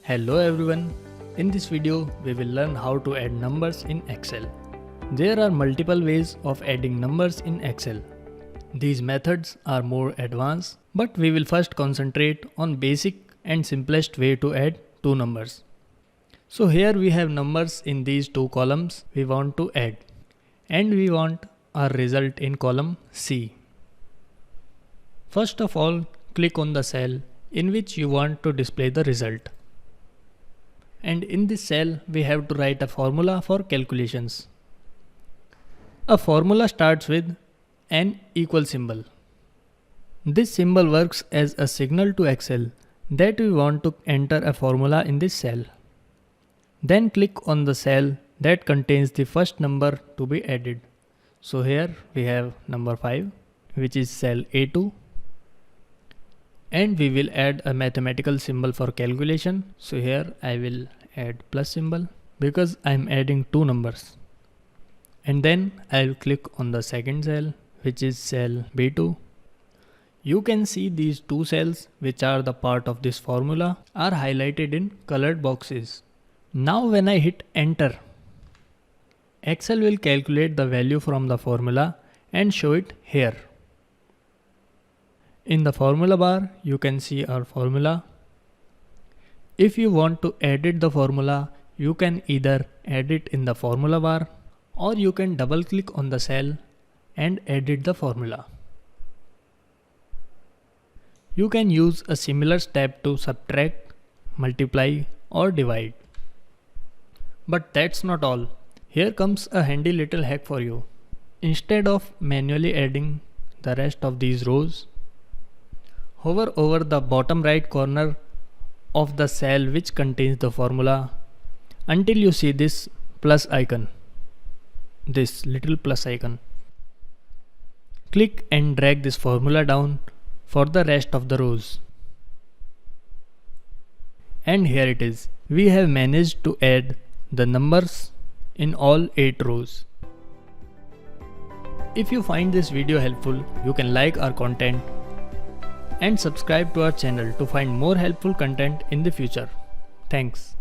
Hello everyone, in this video we will learn how to add numbers in Excel. There are multiple ways of adding numbers in Excel. These methods are more advanced, but we will first concentrate on basic and simplest way to add two numbers. So here we have numbers in these two columns we want to add, and we want our result in column C. First of all, click on the cell in which you want to display the result. And in this cell we have to write a formula for calculations. A formula starts with an equal symbol. This symbol works as a signal to Excel that we want to enter a formula in this cell. Then click on the cell that contains the first number to be added. So here we have number 5, which is cell A2. And we will add a mathematical symbol for calculation. So here I will add plus symbol because I am adding two numbers. And then I will click on the second cell, which is cell B2. You can see these two cells, which are the part of this formula, are highlighted in colored boxes. Now when I hit enter, Excel will calculate the value from the formula and show it here. In the formula bar, you can see our formula. If you want to edit the formula, you can either edit in the formula bar or you can double click on the cell and edit the formula. You can use a similar step to subtract, multiply or divide. But that's not all. Here comes a handy little hack for you. Instead of manually adding the rest of these rows, hover over the bottom right corner of the cell which contains the formula until you see this plus icon, this little plus icon. Click and drag this formula down for the rest of the rows. And here it is. We have managed to add the numbers in all 8 rows. If you find this video helpful, you can like our content and subscribe to our channel to find more helpful content in the future. Thanks.